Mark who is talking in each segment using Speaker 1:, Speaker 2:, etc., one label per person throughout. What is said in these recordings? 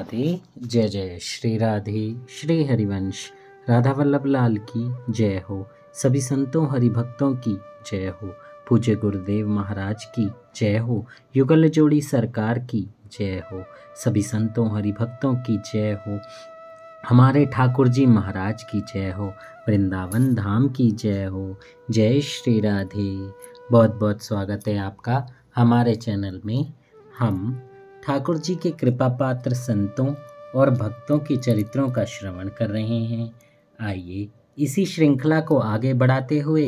Speaker 1: राधे। जय जय श्री राधे। श्री हरिवंश राधा वल्लभ लाल की जय हो। सभी संतों हरिभक्तों की जय हो। पूज्य गुरुदेव महाराज की जय हो। युगल जोड़ी सरकार की जय हो। सभी संतों हरिभक्तों की जय हो। हमारे ठाकुर जी महाराज की जय हो। वृंदावन धाम की जय हो। जय श्री राधे। बहुत बहुत स्वागत है आपका हमारे चैनल में। हम ठाकुर जी के कृपा पात्र संतों और भक्तों के चरित्रों का श्रवण कर रहे हैं। आइए इसी श्रृंखला को आगे बढ़ाते हुए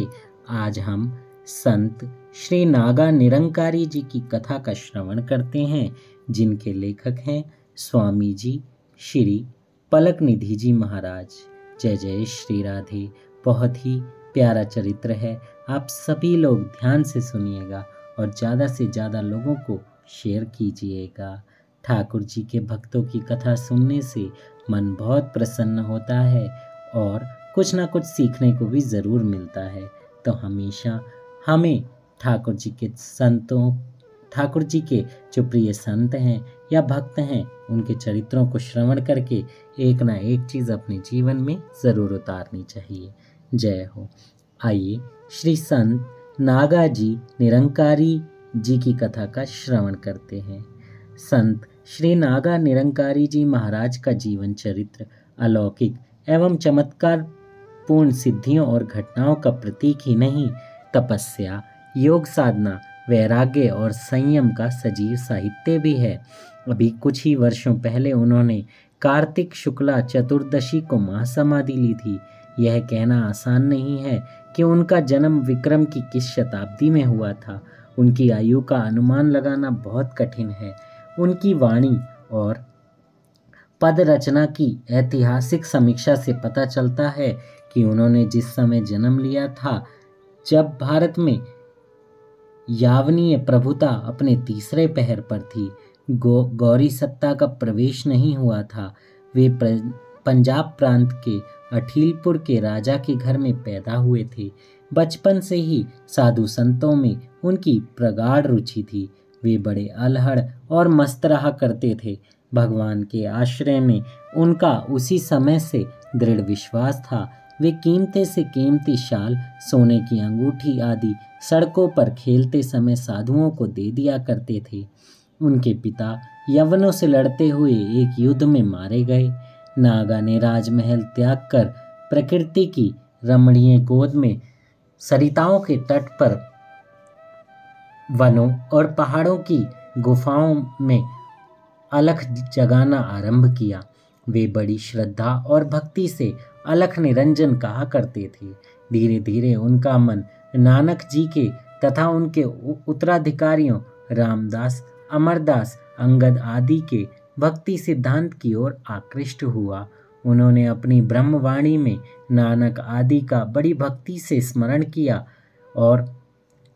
Speaker 1: आज हम संत श्री नागा निरंकारी जी की कथा का श्रवण करते हैं, जिनके लेखक हैं स्वामी जी श्री पलक निधि जी महाराज। जय जय श्री राधे। बहुत ही प्यारा चरित्र है। आप सभी लोग ध्यान से सुनिएगा और ज़्यादा से ज़्यादा लोगों को शेयर कीजिएगा। ठाकुर जी के भक्तों की कथा सुनने से मन बहुत प्रसन्न होता है और कुछ ना कुछ सीखने को भी ज़रूर मिलता है। तो हमेशा हमें ठाकुर जी के जो प्रिय संत हैं या भक्त हैं, उनके चरित्रों को श्रवण करके एक ना एक चीज़ अपने जीवन में ज़रूर उतारनी चाहिए। जय हो। आइए श्री संत नागा जी निरंकारी जी की कथा का श्रवण करते हैं। संत श्री नागा निरंकारी जी महाराज का जीवन चरित्र अलौकिक एवं चमत्कार पूर्ण सिद्धियों और घटनाओं का प्रतीक ही नहीं, तपस्या, योग साधना, वैराग्य और संयम का सजीव साहित्य भी है। अभी कुछ ही वर्षों पहले उन्होंने कार्तिक शुक्ला चतुर्दशी को महासमाधि ली थी। यह कहना आसान नहीं है कि उनका जन्म विक्रम की किस शताब्दी में हुआ था। उनकी आयु का अनुमान लगाना बहुत कठिन है। उनकी वाणी और पद रचना की ऐतिहासिक समीक्षा से पता चलता है कि उन्होंने जिस समय जन्म लिया था, जब भारत में यावनीय प्रभुता अपने तीसरे पहर पर थी, गौरी सत्ता का प्रवेश नहीं हुआ था। वे पंजाब प्रांत के अठीलपुर के राजा के घर में पैदा हुए थे। बचपन से ही साधु संतों में उनकी प्रगाढ़ रुचि थी। वे बड़े अलहड़ और मस्त रहा करते थे। भगवान के आश्रय में उनका उसी समय से दृढ़ विश्वास था। वे कीमती से कीमती शाल, सोने की अंगूठी आदि सड़कों पर खेलते समय साधुओं को दे दिया करते थे। उनके पिता यवनों से लड़ते हुए एक युद्ध में मारे गए। नागा ने राजमहल त्याग कर प्रकृति की रमणीय गोद में सरिताओं के तट पर वनों और पहाड़ों की गुफाओं में अलख जगाना आरंभ किया। वे बड़ी श्रद्धा और भक्ति से अलख निरंजन कहा करते थे। धीरे धीरे उनका मन नानक जी के तथा उनके उत्तराधिकारियों रामदास, अमरदास, अंगद आदि के भक्ति सिद्धांत की ओर आकृष्ट हुआ। उन्होंने अपनी ब्रह्मवाणी में नानक आदि का बड़ी भक्ति से स्मरण किया और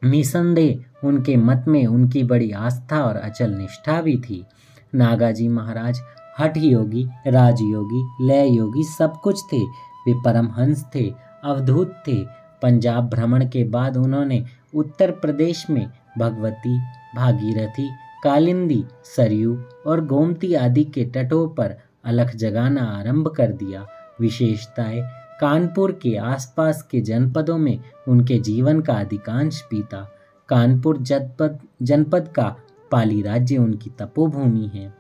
Speaker 1: निसंदेह उनके मत में उनकी बड़ी आस्था और अचल निष्ठा भी थी। नागा जी महाराज हठ योगी, राजयोगी, लय योगी सब कुछ थे। वे परमहंस थे, अवधूत थे। पंजाब भ्रमण के बाद उन्होंने उत्तर प्रदेश में भगवती, भागीरथी, कालिंदी, सरयू और गोमती आदि के तटों पर अलख जगाना आरंभ कर दिया। विशेषताएं कानपुर के आसपास के जनपदों में उनके जीवन का अधिकांश बीता। कानपुर जनपद का पाली राज्य उनकी तपोभूमि है।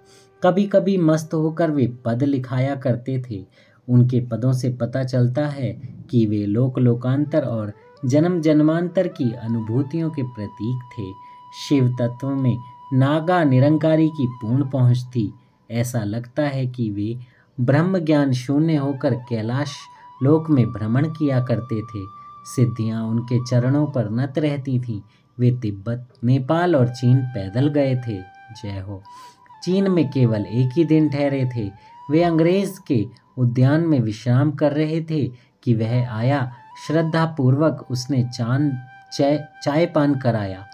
Speaker 1: कभी कभी मस्त होकर वे पद लिखाया करते थे। उनके पदों से पता चलता है कि वे लोकांतर और जन्म जन्मांतर की अनुभूतियों के प्रतीक थे। शिव तत्व में नागा निरंकारी की पूर्ण पहुंच थी। ऐसा लगता है कि वे ब्रह्म ज्ञान शून्य होकर कैलाश लोक में भ्रमण किया करते थे। सिद्धियां उनके चरणों पर नत रहती थीं। वे तिब्बत, नेपाल और चीन पैदल गए थे। जय हो। चीन में केवल एक ही दिन ठहरे थे। वे अंग्रेज के उद्यान में विश्राम कर रहे थे कि वह आया। श्रद्धा पूर्वक उसने चाय पान कराया।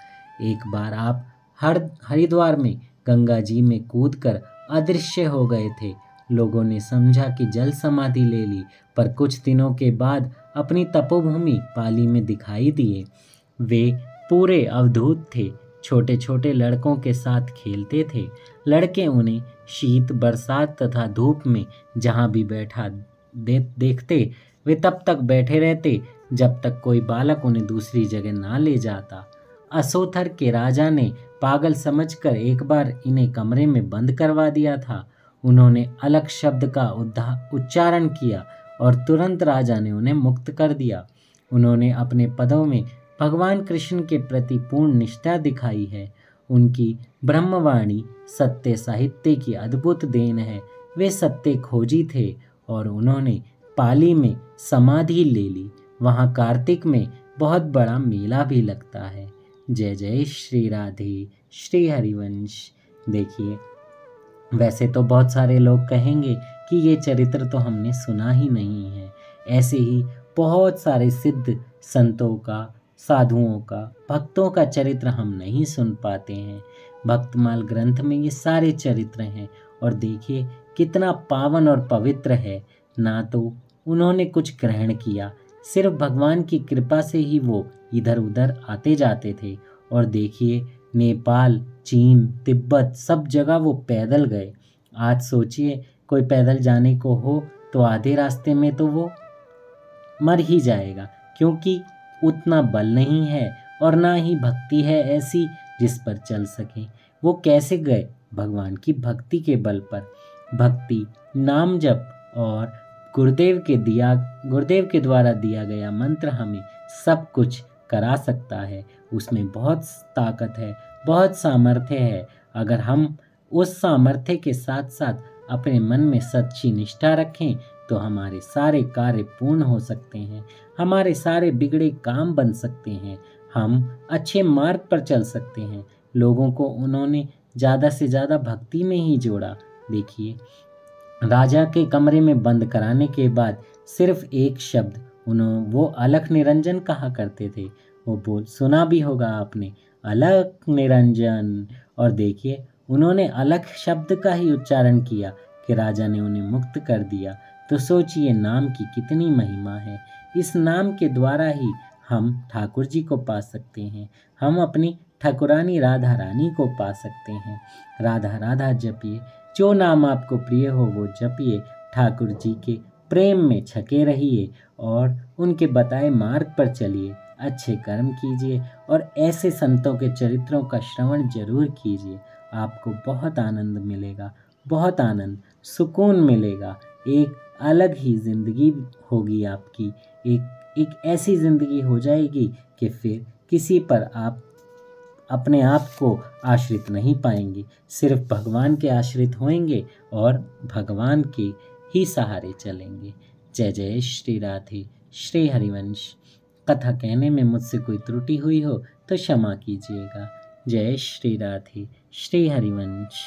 Speaker 1: एक बार आप हरिद्वार में गंगा जी में कूदकर अदृश्य हो गए थे। लोगों ने समझा कि जल समाधि ले ली, पर कुछ दिनों के बाद अपनी तपोभूमि पाली में दिखाई दिए। वे पूरे अवधूत थे। छोटे छोटे लड़कों के साथ खेलते थे। लड़के उन्हें शीत, बरसात तथा धूप में जहाँ भी बैठा देखते वे तब तक बैठे रहते जब तक कोई बालक उन्हें दूसरी जगह ना ले जाता। असोथर के राजा ने पागल समझकर एक बार इन्हें कमरे में बंद करवा दिया था। उन्होंने अलग शब्द का उच्चारण किया और तुरंत राजा ने उन्हें मुक्त कर दिया। उन्होंने अपने पदों में भगवान कृष्ण के प्रति पूर्ण निष्ठा दिखाई है। उनकी ब्रह्मवाणी सत्य साहित्य की अद्भुत देन है। वे सत्य खोजी थे और उन्होंने पाली में समाधि ले ली। वहाँ कार्तिक में बहुत बड़ा मेला भी लगता है। जय जय श्री राधे, श्री हरिवंश। देखिए, वैसे तो बहुत सारे लोग कहेंगे कि ये चरित्र तो हमने सुना ही नहीं है। ऐसे ही बहुत सारे सिद्ध संतों का, साधुओं का, भक्तों का चरित्र हम नहीं सुन पाते हैं। भक्तमाल ग्रंथ में ये सारे चरित्र हैं और देखिए कितना पावन और पवित्र है। ना तो उन्होंने कुछ ग्रहण किया, सिर्फ भगवान की कृपा से ही वो इधर उधर आते जाते थे। और देखिए नेपाल, चीन, तिब्बत सब जगह वो पैदल गए। आज सोचिए कोई पैदल जाने को हो तो आधे रास्ते में तो वो मर ही जाएगा, क्योंकि उतना बल नहीं है और ना ही भक्ति है ऐसी जिस पर चल सके। वो कैसे गए? भगवान की भक्ति के बल पर। भक्ति, नाम जप और गुरुदेव के द्वारा दिया गया मंत्र हमें सब कुछ करा सकता है। उसमें बहुत ताकत है, बहुत सामर्थ्य है। अगर हम उस सामर्थ्य के साथ साथ अपने मन में सच्ची निष्ठा रखें तो हमारे सारे कार्य पूर्ण हो सकते हैं, हमारे सारे बिगड़े काम बन सकते हैं, हम अच्छे मार्ग पर चल सकते हैं। लोगों को उन्होंने ज़्यादा से ज़्यादा भक्ति में ही जोड़ा। देखिए, राजा के कमरे में बंद कराने के बाद सिर्फ एक शब्द वो अलख निरंजन कहा करते थे। वो सुना भी होगा आपने, अलख निरंजन। और देखिए, उन्होंने अलख शब्द का ही उच्चारण किया कि राजा ने उन्हें मुक्त कर दिया। तो सोचिए नाम की कितनी महिमा है। इस नाम के द्वारा ही हम ठाकुर जी को पा सकते हैं, हम अपनी ठाकुरानी राधा रानी को पा सकते हैं। राधा राधा जपिए, जो नाम आपको प्रिय हो वो जपिए, ठाकुर जी के प्रेम में छके रहिए और उनके बताए मार्ग पर चलिए, अच्छे कर्म कीजिए और ऐसे संतों के चरित्रों का श्रवण जरूर कीजिए। आपको बहुत आनंद मिलेगा, बहुत आनंद, सुकून मिलेगा। एक अलग ही जिंदगी होगी आपकी, एक ऐसी जिंदगी हो जाएगी कि फिर किसी पर आप अपने आप को आश्रित नहीं पाएंगे, सिर्फ भगवान के आश्रित होंगे और भगवान के ही सहारे चलेंगे। जय जय श्री राधे, श्री हरिवंश। कथा कहने में मुझसे कोई त्रुटि हुई हो तो क्षमा कीजिएगा। जय श्री राधे, श्री हरिवंश।